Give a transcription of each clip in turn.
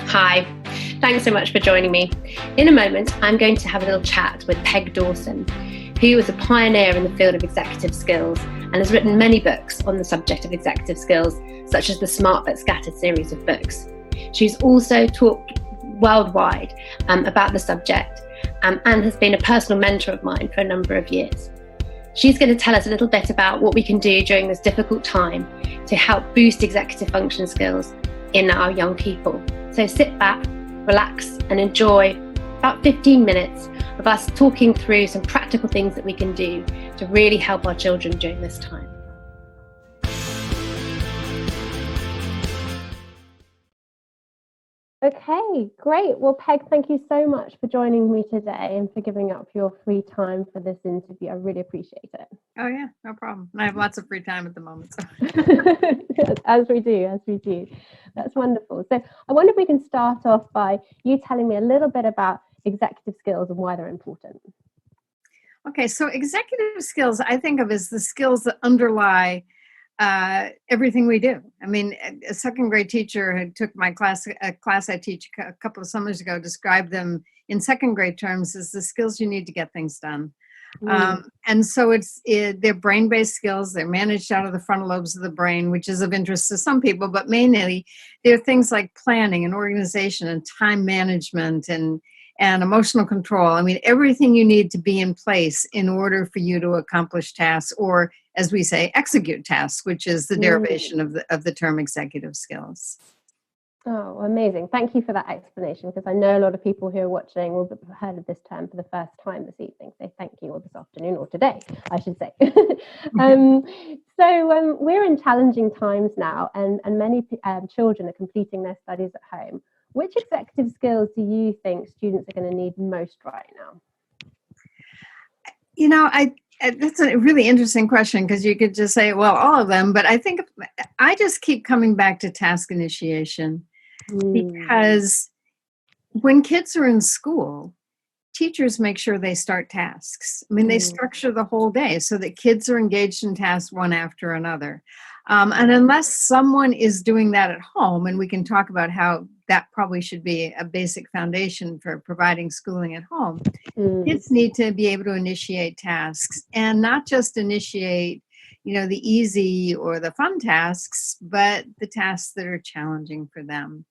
Hi, thanks so much for joining me. In a moment, I'm going to have a little chat with Peg Dawson, who is a pioneer in the field of executive skills and has written many books on the subject of executive skills, such as the Smart but Scattered series of books. She's also taught worldwide about the subject and has been a personal mentor of mine for a number of years. She's going to tell us a little bit about what we can do during this difficult time to help boost executive function skills in our young people. So sit back, relax, and enjoy about 15 minutes of us talking through some practical things that we can do to really help our children during this time. Okay, great. Well, Peg, thank you so much for joining me today and for giving up your free time for this interview. I really appreciate it. Oh yeah, no problem. I have lots of free time at the moment. So. As we do. That's wonderful. So I wonder if we can start off by you telling me a little bit about executive skills and why they're important. Okay, so executive skills I think of as the skills that underlie everything we do. I mean, a second grade teacher who took my class, a class I teach a couple of summers ago, described them in second grade terms as the skills you need to get things done. And so they're brain-based skills. They're managed out of the frontal lobes of the brain, which is of interest to some people, but mainly they're things like planning and organization and time management and emotional control. I mean, everything you need to be in place in order for you to accomplish tasks, or as we say, execute tasks, which is the derivation of the term executive skills. Oh, amazing. Thank you for that explanation, because I know a lot of people who are watching will have heard of this term for the first time this evening. So thank you, or this afternoon, or today, I should say. So we're in challenging times now, and many children are completing their studies at home. Which executive skills do you think students are going to need most right now? You know, that's a really interesting question, because you could just say, well, all of them, but I think I just keep coming back to task initiation, because when kids are in school, teachers make sure they start tasks. I mean, they structure the whole day so that kids are engaged in tasks one after another. And unless someone is doing that at home, and we can talk about how that probably should be a basic foundation for providing schooling at home, kids need to be able to initiate tasks, and not just initiate, the easy or the fun tasks, but the tasks that are challenging for them.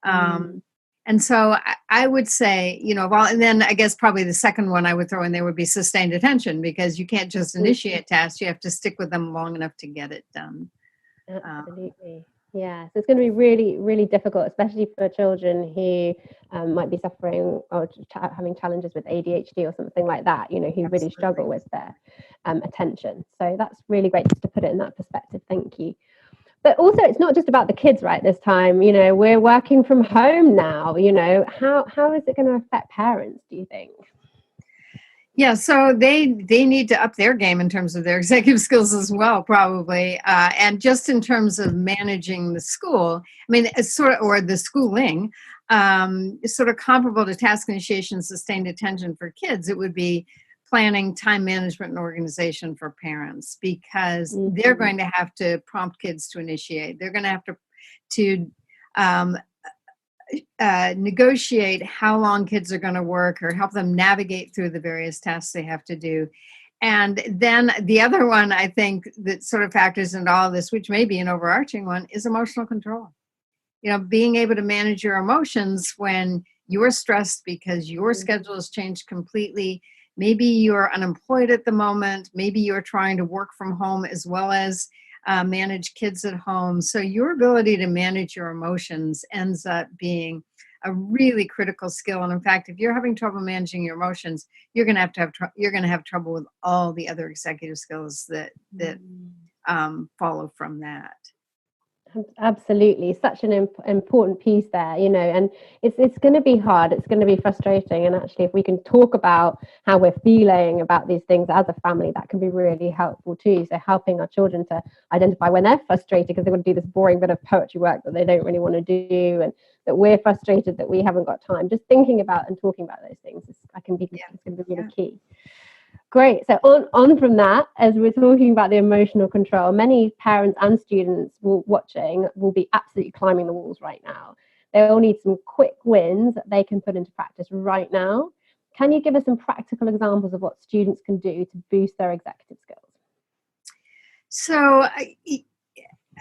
And so I would say, and then I guess probably the second one I would throw in there would be sustained attention, because you can't just initiate tasks, you have to stick with them long enough to get it done. Absolutely. Yeah, so it's going to be really, really difficult, especially for children who might be suffering or having challenges with ADHD or something like that, who really struggle with their attention. So that's really great just to put it in that perspective. Thank you. But also, it's not just about the kids, right, this time. We're working from home now. How is it going to affect parents, do you think? Yeah, so they need to up their game in terms of their executive skills as well, probably. And just in terms of managing the school, I mean, it's or the schooling, is sort of comparable to task initiation, sustained attention for kids. It would be planning, time management, and organization for parents, because they're going to have to prompt kids to initiate. They're going to have to negotiate how long kids are going to work, or help them navigate through the various tasks they have to do. And then the other one I think that sort of factors into all of this, which may be an overarching one, is emotional control. Being able to manage your emotions when you're stressed because your schedule has changed completely. Maybe you're unemployed at the moment. Maybe you're trying to work from home as well as manage kids at home. So your ability to manage your emotions ends up being a really critical skill. And in fact, if you're having trouble managing your emotions, you're going to have trouble with all the other executive skills that follow from that. Absolutely, such an important piece there, and it's going to be hard, it's going to be frustrating, and actually if we can talk about how we're feeling about these things as a family, that can be really helpful too. So helping our children to identify when they're frustrated because they want to do this boring bit of poetry work that they don't really want to do, and that we're frustrated that we haven't got time. Just thinking about and talking about those things it's going to be really key. Great. So on from that, as we're talking about the emotional control, many parents and students watching will be absolutely climbing the walls right now. They all need some quick wins that they can put into practice right now. Can you give us some practical examples of what students can do to boost their executive skills? So,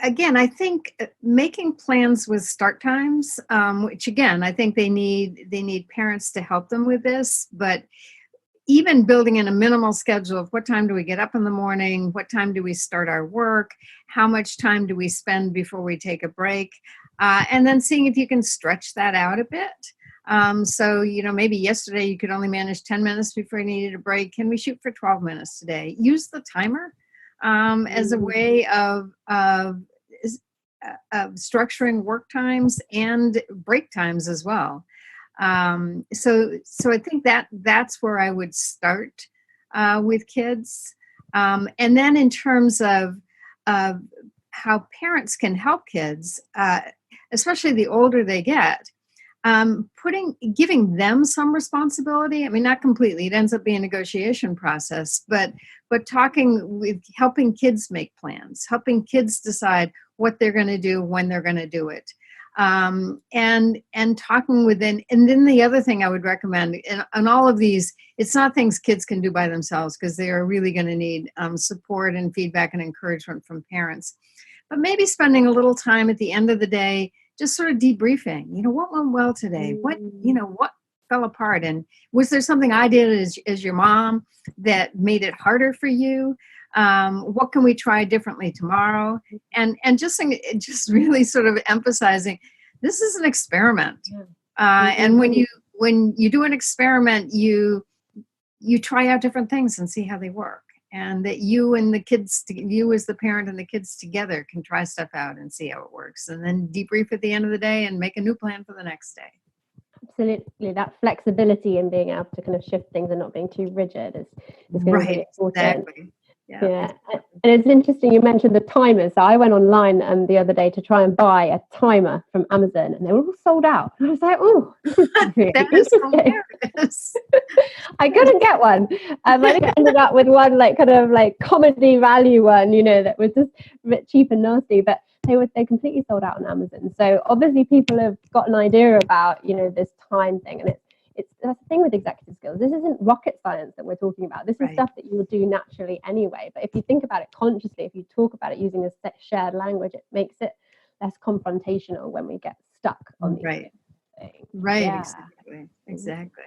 again, I think making plans with start times, which again, I think they need parents to help them with this, but even building in a minimal schedule of what time do we get up in the morning, what time do we start our work, how much time do we spend before we take a break, and then seeing if you can stretch that out a bit. So, maybe yesterday you could only manage 10 minutes before you needed a break. Can we shoot for 12 minutes today? Use the timer as a way of structuring work times and break times as well. So I think that's where I would start with kids. And then in terms of how parents can help kids, especially the older they get, giving them some responsibility. I mean, not completely. It ends up being a negotiation process, but helping kids make plans, helping kids decide what they're going to do, when they're going to do it. And talking within, and then the other thing I would recommend, and all of these, it's not things kids can do by themselves because they are really going to need support and feedback and encouragement from parents. But maybe spending a little time at the end of the day, just sort of debriefing, what went well today? What fell apart? And was there something I did as your mom that made it harder for you? What can we try differently tomorrow? And just really sort of emphasizing this is an experiment. And when you do an experiment, you try out different things and see how they work. And that you and the kids, you as the parent and the kids together can try stuff out and see how it works. And then debrief at the end of the day and make a new plan for the next day. Absolutely. That flexibility and being able to kind of shift things and not being too rigid is going to be really important. Exactly. Yeah. And it's interesting you mentioned the timers. So I went online the other day to try and buy a timer from Amazon and they were all sold out. And I was like, oh, really that is hilarious. I couldn't get one. I think I ended up with one kind of comedy value one, that was just a bit cheap and nasty, but they completely sold out on Amazon. So obviously people have got an idea about, this time thing, and it's that's the thing with executive skills. This isn't rocket science that we're talking about. This is stuff that you would do naturally anyway. But if you think about it consciously, if you talk about it using a shared language, it makes it less confrontational when we get stuck on these things. Right. Yeah. Exactly.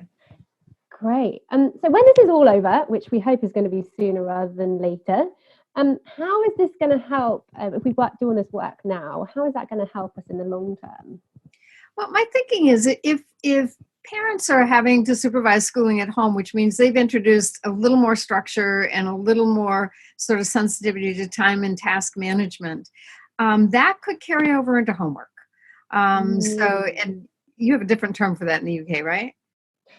Great. So when this is all over, which we hope is going to be sooner rather than later, how is this going to help? If we start doing this work now, how is that going to help us in the long term? Well, my thinking is if parents are having to supervise schooling at home, which means they've introduced a little more structure and a little more sort of sensitivity to time and task management, that could carry over into homework. So, and you have a different term for that in the UK, right?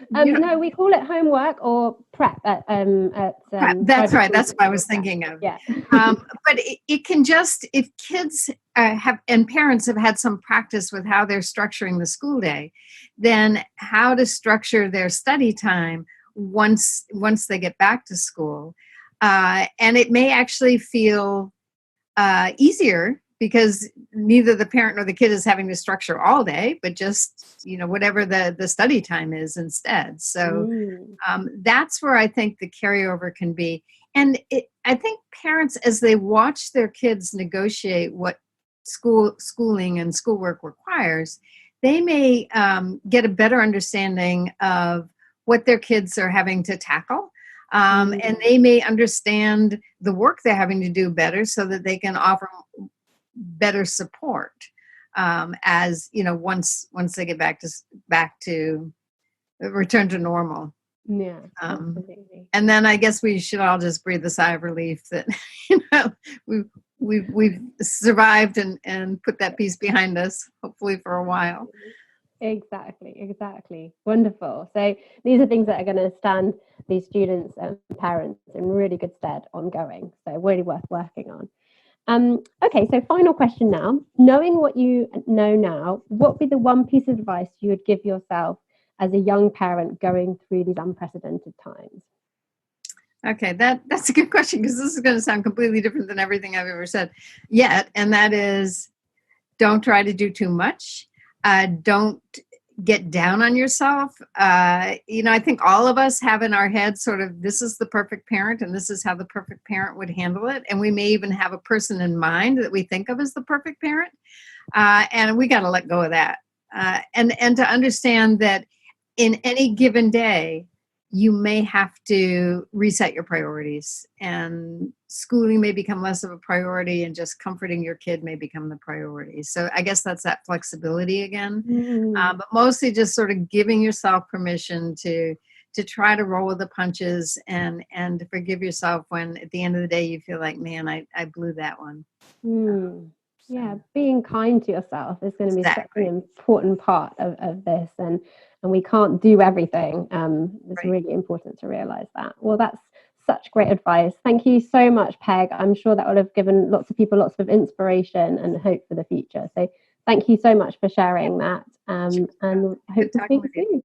No, we call it homework or prep at prep. That's right. That's what I was thinking of. Yeah. But it can just, if kids and parents have had some practice with how they're structuring the school day, then how to structure their study time once they get back to school. And it may actually feel easier because neither the parent nor the kid is having to structure all day, but just, whatever the study time is instead. So that's where I think the carryover can be. And I think parents, as they watch their kids negotiate what schooling and schoolwork requires, they may get a better understanding of what their kids are having to tackle. And they may understand the work they're having to do better so that they can offer better support as once they get back to return to normal. Yeah, absolutely. And then I guess we should all just breathe a sigh of relief that we've survived and put that piece behind us, hopefully for a while. Exactly. Wonderful. So these are things that are going to stand these students and parents in really good stead ongoing. So really worth working on. Okay, so final question now. Knowing what you know now, what would be the one piece of advice you would give yourself as a young parent going through these unprecedented times? Okay, that's a good question because this is going to sound completely different than everything I've ever said yet. And that is, don't try to do too much. Don't get down on yourself. I think all of us have in our head sort of, this is the perfect parent and this is how the perfect parent would handle it. And we may even have a person in mind that we think of as the perfect parent. And we got to let go of that. And to understand that in any given day, you may have to reset your priorities, and schooling may become less of a priority, and just comforting your kid may become the priority. So I guess that's that flexibility again, but mostly just sort of giving yourself permission to try to roll with the punches, and to forgive yourself when at the end of the day you feel like, man, I blew that one. Yeah, being kind to yourself is going to be such an important part of this, and we can't do everything. It's really important to realize that. Well, that's such great advice. Thank you so much, Peg. I'm sure that would have given lots of people lots of inspiration and hope for the future. So thank you so much for sharing that, and I hope to speak with you.